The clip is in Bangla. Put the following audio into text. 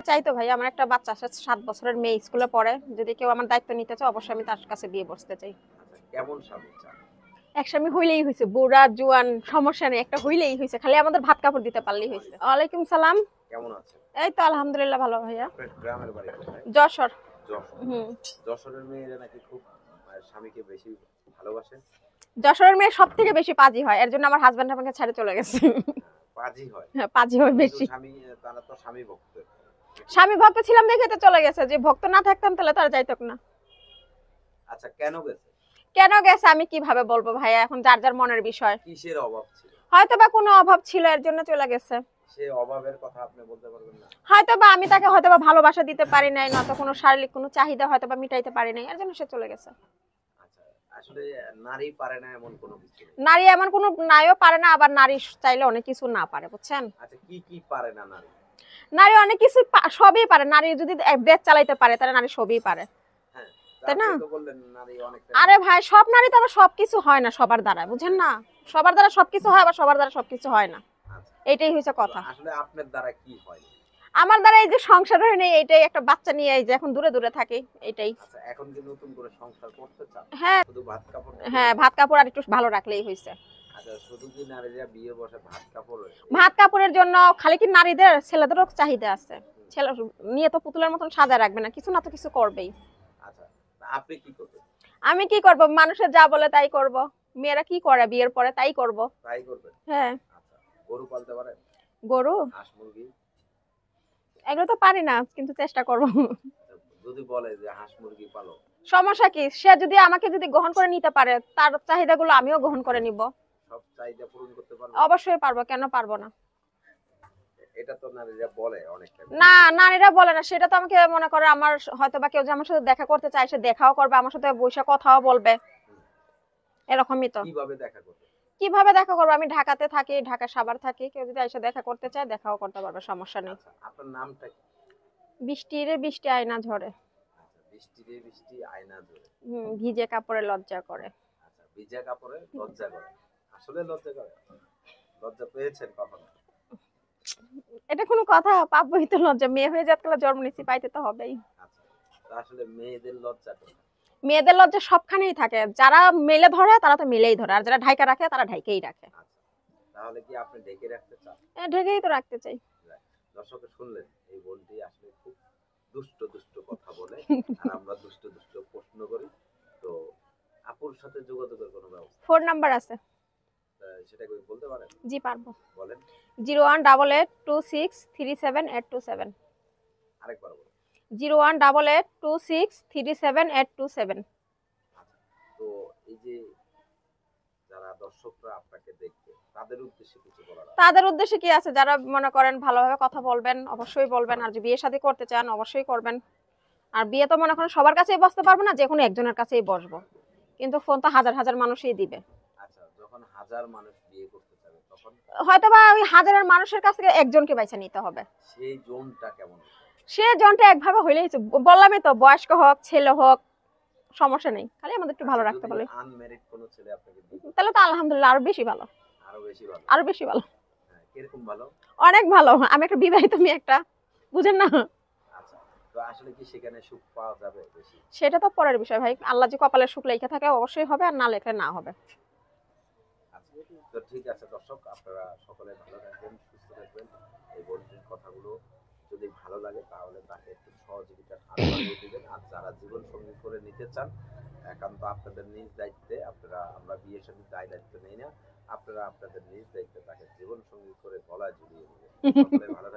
চাই তো ভাই, আমার একটা বাচ্চা আছে, 7 বছরের মেয়ে, স্কুলে পড়ে। যদি কেউ আমার দায়িত্ব নিতে চায় অবশ্যই আমি তার কাছে বিয়ে বসতে চাই। আচ্ছা, কেমন স্বামী চান? এক স্বামী হইলেই হয়েছে, বুড়া জুয়ান সমস্যা নেই, একটা হইলেই হয়েছে, খালি আমাদের ভাত কাপড় দিতে পারলেই হয়েছে। ওয়ালাইকুম সালাম। কেমন আছেন? এই তো আলহামদুলিল্লাহ ভালো ভাইয়া। আপনার গ্রামের বাড়ি কোথায়? যশোর। যশোর। হুম। যশোরের মেয়েরা নাকি খুব স্বামীকে বেশি ভালোবাসে। যশোরের মেয়ে সব থেকে বেশি পাজি হয়, এর জন্য আমার হাজবেন্ড আমাকে ছেড়ে চলে গেছে। পাজি হয়। হ্যাঁ, পাজি হয় কিন্তু বেশি। স্বামী, তারা তো স্বামী ভক্ত। স্বামী ভক্ত ছিলাম দেখে তো চলে গেছে, যে ভক্ত না থাকতাম তাহলে তার যাইতো না। আচ্ছা, কেন গেছে? কেন গেছে আমি কিভাবে বলবো ভাইয়া, এখন যার যার মনের বিষয়। কিসের অভাব ছিল? হয়তো বা কোনো অভাব ছিল, এর জন্য চলে গেছে। সে অভাবের কথা আপনি বলতে পারবেন না? হয়তো বা আমি তাকে হয়তো বা ভালোবাসা দিতে পারি নাই, নয়তো কোনো শারীরিক কোনো চাহিদা হয়তো বা মিটাইতে পারি নাই, এর জন্য সে চলে গেছে। আচ্ছা, আসলে নারী পারে না এমন কোনো কিছু নেই। নারী এমন কোনো নারীও পারে না, আবার নারী চাইলে অনেক কিছু না পারে, বুঝছেন? আচ্ছা, কি কি পারে না নারী? নারী অনেক কিছু সবই পারে। নারী যদি দেশ চালাইতে পারে তাহলে নারী সবই পারে, হ্যাঁ, তাই না? আপনি তো বললেন নারী অনেকটা। আরে ভাই, সব নারী তো আবার সবকিছু হয় না সবার দ্বারা, বুঝেন না? সবার দ্বারা সবকিছু হয়, আবার সবার দ্বারা সবকিছু হয় না। আচ্ছা, এটাই হচ্ছে কথা। আসলে আপনার দ্বারা কি হয়? আমার দ্বারা এই যে সংসার হয় নাই, এইটাই, একটা বাচ্চা নিয়ে এই যে এখন দূরে দূরে থাকি, এটাই। আচ্ছা, এখন কি নতুন করে সংসার করতে চান? হ্যাঁ। শুধু ভাত কাপড়? হ্যাঁ, ভাত কাপড় আর একটু ভালো রাখলেই হয়েছে। আচ্ছা, শুধু কি নারীরা বিয়ে বসে ভাত কাপড়? ভাত কাপড়ের জন্য খালি কি নারীদের, ছেলেদেরও চাহিদা আছে। ছেলে নিয়ে তো পুতুলের মতন সাজা রাখবে না, কিছু না তো কিছু করবেই। আচ্ছা, আপনি কি করবেন? আমি কি করব, মানুষের যা বলে তাই করব। মেয়েরা কি করে বিয়ের পরে তাই করব। তাই করবেন? হ্যাঁ। আচ্ছা, গরু পালতে পারেন? গরু হাঁস মুরগি? এগুলো তো পারি না, কিন্তু চেষ্টা করব। যদি বলে যে হাঁস মুরগি পালো? সমস্যা কি? সে যদি আমাকে যদি গ্রহণ করে নিতে পারে, তার চাহিদাগুলো আমিও গ্রহণ করে নিব। সব চাহিদা পূরণ করতে পারবেন? অবশ্যই পারবো, কেন পারবো না? এটা তো নারীরা বলে অনেকটা। না, নারীরা বলে না, সেটা তো আমাকে মনে করে আমার হয়তো বা কেউ যে আমার সাথে দেখা করতে চায়, সে দেখাও করবে, আমার সাথে বসে কথাও বলবে, এরকমই তো। কিভাবে দেখা করবে? কিভাবে দেখা করবো? আমি ঢাকাতে থাকি, ঢাকা সাভার থাকি, কেউ যদি এসে দেখা করতে চায় দেখাও করতে পারবে, সমস্যা নেই। আচ্ছা, আপনার নামটা কি? বৃষ্টি রে বৃষ্টি আয়না ঝরে। আচ্ছা, বৃষ্টি রে বৃষ্টি আয়না জোরে। ভিজে কাপড়ে লজ্জা করে। আচ্ছা, ভিজা কাপড়ে লজ্জা করে। আসলে লজ্জা করে? লজ্জা পেয়েছেন কখনো? এটা কোনো কথা? পাবই তো লজ্জা, মেয়ে হয়ে যাতকালে জন্ম নিচ্ছি, পাইতে তো হবেই। আচ্ছা, তো আসলে মেয়েদের লজ্জা করে? মেয়েদের লজ্জা সবখানেই থাকে, যারা মেলে ধরে তারা তো মেলেই ধরে, আর যারা ঢাইকা রাখে তারা ঢাইকেই রাখে। আচ্ছা, তাহলে কি আপনি ঢেকে রাখতে চান? ঢেকেই তো রাখতে চাই। দর্শকে শুনলেন, এই বোনটি আসলে খুব দুষ্ট দুষ্ট কথা বলে, আর আমরা দুষ্ট দুষ্ট প্রশ্ন করি। তো আপুর সাথে যোগাযোগের কোনো ব্যবস্থা? ফোন নাম্বার আছে। সেটা কি বলতে পারেন? জি পারবো। বলেন। 01882637827। আরেকবার বলেন। 01882637827। আচ্ছা, তো এই যে যারা দর্শকরা আপনাকে দেখবে, তাদের উদ্দেশ্যে কিছু বলার আছে? তাদের উদ্দেশ্যে কি আছে, যারা মনে করেন ভালোভাবে কথা বলবেন অবশ্যই বলবেন, আর যদি বিয়ে শাদী করতে চান অবশ্যই করবেন। আর বিয়ে তো মনে করেন সবার কাছেই বসতে পারবো না, যে কোনো একজনের কাছেই বসবো, কিন্তু ফোন তো হাজার হাজার মানুষই দিবে। আচ্ছা, যখন হাজার মানুষ বিয়ে করতে যাবে তখন হয়তো বা ওই হাজারের মানুষের কাছ থেকে একজনকে বেছে নিতে হবে। সেই জোনটা কেমন? সে জনটা একভাবে হইলেই বললামই তো, বয়স্ক হোক ছেলে হোক সমস্যা নেই, খালি আমাদের একটু ভালো রাখতে বলে। আনম্যারিড কোন ছেলে আপনাকে দিবে? তাহলে তো আলহামদুলিল্লাহ আরো বেশি ভালো। আরো বেশি ভালো? আরো বেশি ভালো। হ্যাঁ, কিরকম ভালো? অনেক ভালো, আমি একটা বিবাহিত মেয়ে একটা, বুঝেন না? আচ্ছা, তো আসলে কি সেখানে সুখ পাওয়া যাবে বেশি? সেটা তো পরের বিষয় ভাই, আল্লাহ যে কপালে সুখ লেখা থাকে অবশ্যই হবে, আর না লেখলে না হবে। আচ্ছা, তো ঠিক আছে দর্শক, আপনারা সকলে ভালো থাকবেন, সুস্থ থাকবেন। এই বোনটির কথাগুলো যদি ভালো লাগে তাহলে তাকে একটু সহযোগিতার হাত বাড়িয়ে দিবেন। আর যারা জীবন সঙ্গী করে নিতে চান, একান্ত আপনাদের নিজ দায়িত্বে, আপনারা, আমরা বিয়ের সাথে দায় দায়িত্ব নেই না, আপনারা আপনাদের নিজ দায়িত্বে তাকে জীবন সঙ্গী করে গলায় ঝুলিয়ে নেবেন। সকলে ভালো